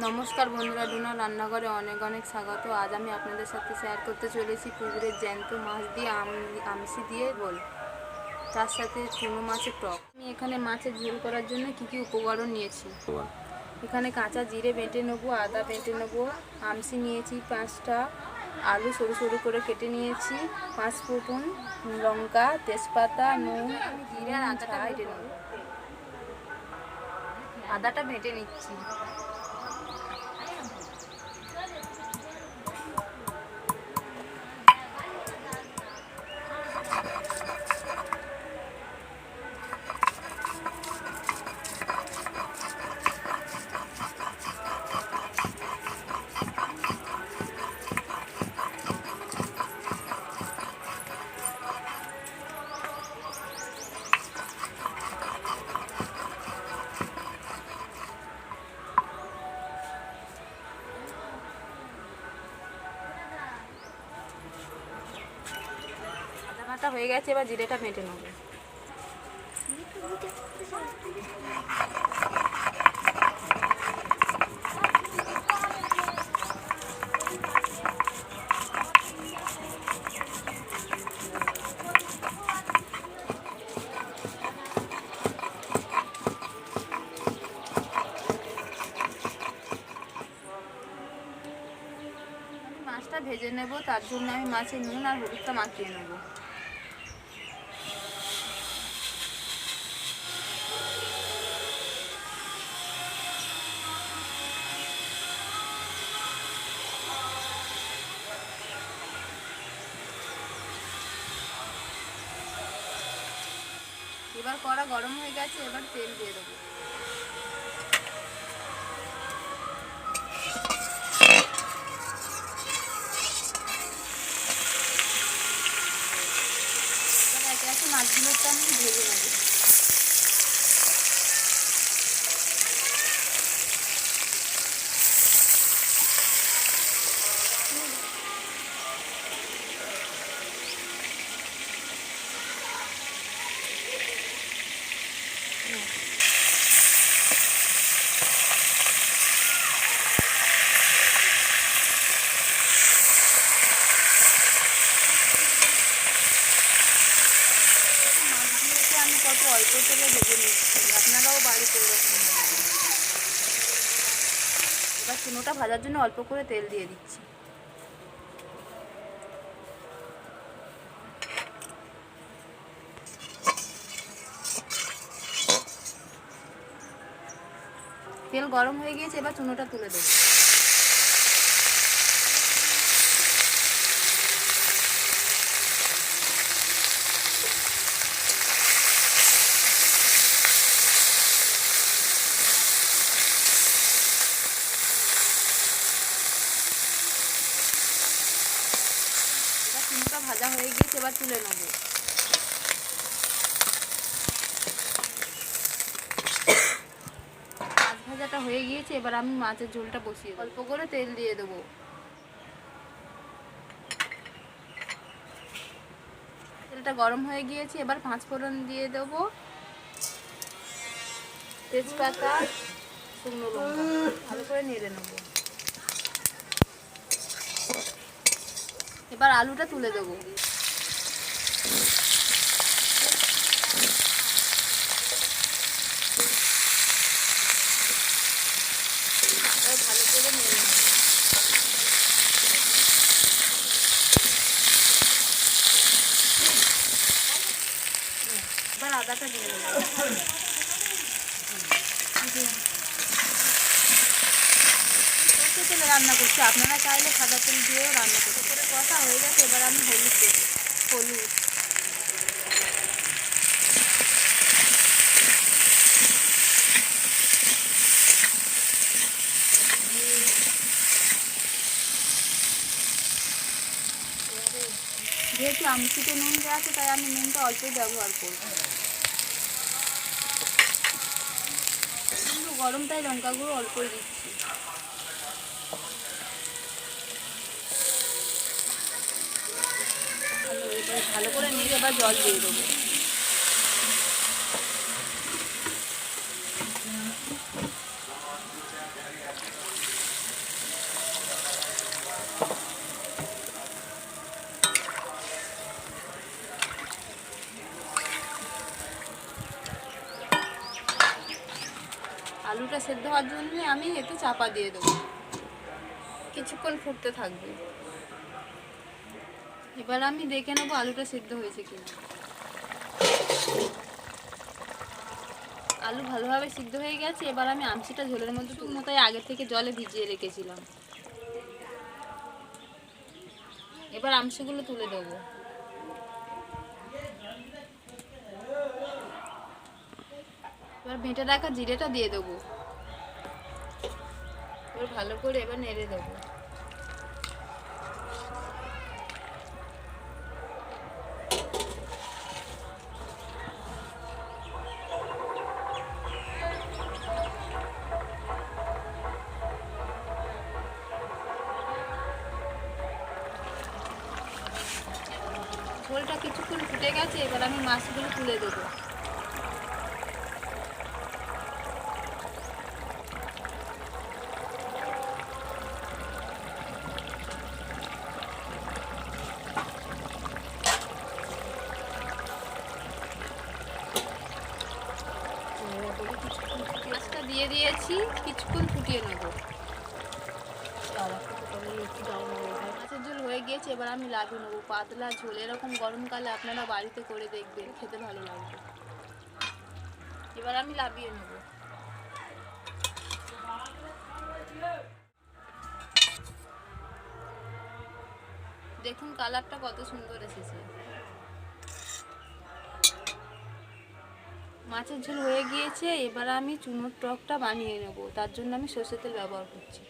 নমস্কার বন্ধুরা, ডুনা রান্নাঘরে অনেক অনেক স্বাগত। আজ আমি আপনাদের সাথে শেয়ার করতে চলেছি পুকুরের জ্যান্ত মাছ দিয়ে আমসি দিয়ে ঝোল, তার সাথে চুনো মাছের টক। আমি এখানে মাছের ঝোল করার জন্য কী কী উপকরণ নিয়েছি। এখানে কাঁচা জিরে বেটে নেবো, আদা বেটে নেবো, আমসি নিয়েছি 5টা, আলু সরু সরু করে কেটে নিয়েছি, 5 ফোঁটন, লঙ্কা, তেজপাতা, নুন। আমি জিরে আর আদাটা বেটে নেব, আদাটা বেটে নিচ্ছি। আদাটা হয়ে গেছে, এবার জিরেটা বেটে নেব। মাছটা ভেজে নেব, তার জন্য আমি মাছে নুন আর হলুদটা মাখিয়ে নেব। এবার কড়া গরম হয়ে গেছে, এবার তেল দিয়ে দেবো। একে একে মাছগুলোটা আমি ভেজে নেব। আমি কত অল্প তেলে ভেজে নিচ্ছি, আপনারাও বাড়িতে এরকম। এবার চুনোটা ভাজার জন্য অল্প করে তেল দিয়ে দিচ্ছি। তেল গরম হয়ে গিয়েছে, এবার চুনোটা তুলে দেবো। চুনোটা ভাজা হয়ে গিয়েছে, এবার তুলে নেব। মাছ ভাজাটা হয়ে গিয়েছে, এবার আমি মাছের ঝোলটা বসিয়ে অল্প করে তেল দিয়ে দেবো। তেলটা গরম হয়ে গিয়েছে, এবার 5 ফোড়ন দিয়ে দেবো, তেজপাতা, শুকনো লঙ্কা, ভালো করে নেড়ে নেব। এবার আলুটা তুলে দেবো। ভালো করে নেড়ে নেব। এবার আদাটা দিয়ে দেবো। তেলে রান্না করছি, আপনারা চাইলে সাদা তেল দিয়েও রান্না করতে করে। কষা হয়ে গেছে, এবার আমি হলুদ দেবো। হলুদ, যেহেতু আমসিতে নুন দেওয়া আছে, তাই আমি নুনটা অল্পই ব্যবহার করব। কিন্তু গরম, তাই লঙ্কা গুঁড়ো অল্পই দিচ্ছি। ভালো করে নিয়ে এবার জল দিয়ে দেবো। সেদ্ধ হওয়ার জন্য আমি এতে চাপা দিয়ে দেবো, কিছুক্ষণ ফুটতে থাকবে। এবার আমি দেখে নেবো আলুটা সেদ্ধ হয়েছে কিনা। আলু ভালোভাবে সিদ্ধ হয়ে গেছে। এবার আমি আমসিটা ঝোলের মধ্যে শুকনো, তাই আগে থেকে জলে ভিজিয়ে রেখেছিলাম। এবার আমসিগুলো তুলে দেবো। এবার বেটে রাখা জিরেটা দিয়ে দেবো। এবার ভালো করে এবার নেড়ে দেবো। ঝোলটা কিছুক্ষণ ফুটে গেছে। এবার আমি মাছগুলো তুলে দেবো। মাছটা দিয়ে দিয়েছি, কিছুক্ষণ ফুটিয়ে নেব। মাছের ঝোল হয়ে গিয়েছে। এবার আমি লাভিয়ে নেবো। পাতলা ঝোল এরকম গরমকালে আপনারা বাড়িতে করে দেখবেন, খেতে ভালো লাগবে। এবার আমি লাভিয়ে নেব। দেখুন কালারটা কত সুন্দর এসেছে। মাছের ঝোল হয়ে গিয়েছে। এবার আমি চুনোর টকটা বানিয়ে নেব। তার জন্য আমি সরষের তেল ব্যবহার করছি।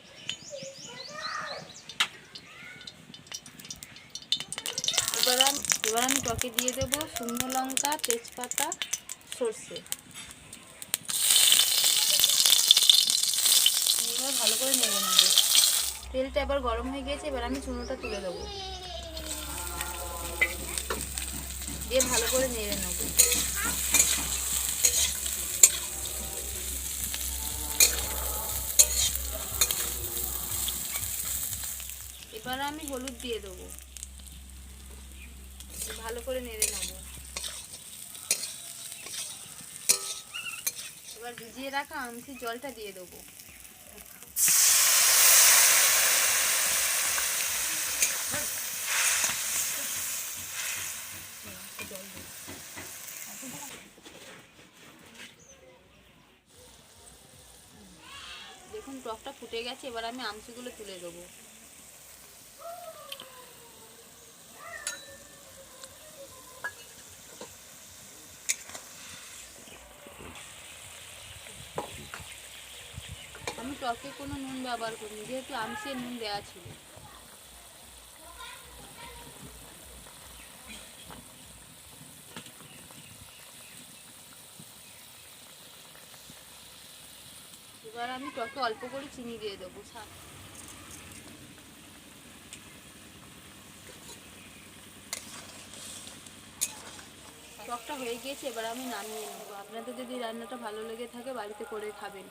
এবার আমি টকে দিয়ে দেব শুকনো লঙ্কা, তেজপাতা, সর্ষে। এবার ভালো করে নেড়ে নেব। তেলটা এবার গরম হয়ে গিয়েছে। এবার আমি চুনোটা তুলে দেবো, দিয়ে ভালো করে নেড়ে নেব। এবার আমি হলুদ দিয়ে দেবো, ভালো করে নেড়ে নেব। এবার ভিজিয়ে রাখা আমসির জলটা দিয়ে দেবো। দেখুন টকটা ফুটে গেছে। এবার আমি আমসিগুলো তুলে দেবো। আমি টকে কোনো নুন ব্যবহার করিনি, যেহেতু আমসি নুন দেওয়া ছিল। এবার আমি টকে অল্প করে চিনি দিয়ে দেবো। টকটা হয়ে গিয়েছে। এবার আমি নামিয়ে নেবো। আপনাদের যদি রান্নাটা ভালো লেগে থাকে বাড়িতে করে খাবেন,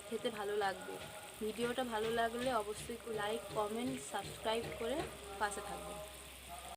খেতে ভালো লাগবে। ভিডিওটা ভালো লাগলে অবশ্যই লাইক, কমেন্ট, সাবস্ক্রাইব করে পাশে থাকবেন।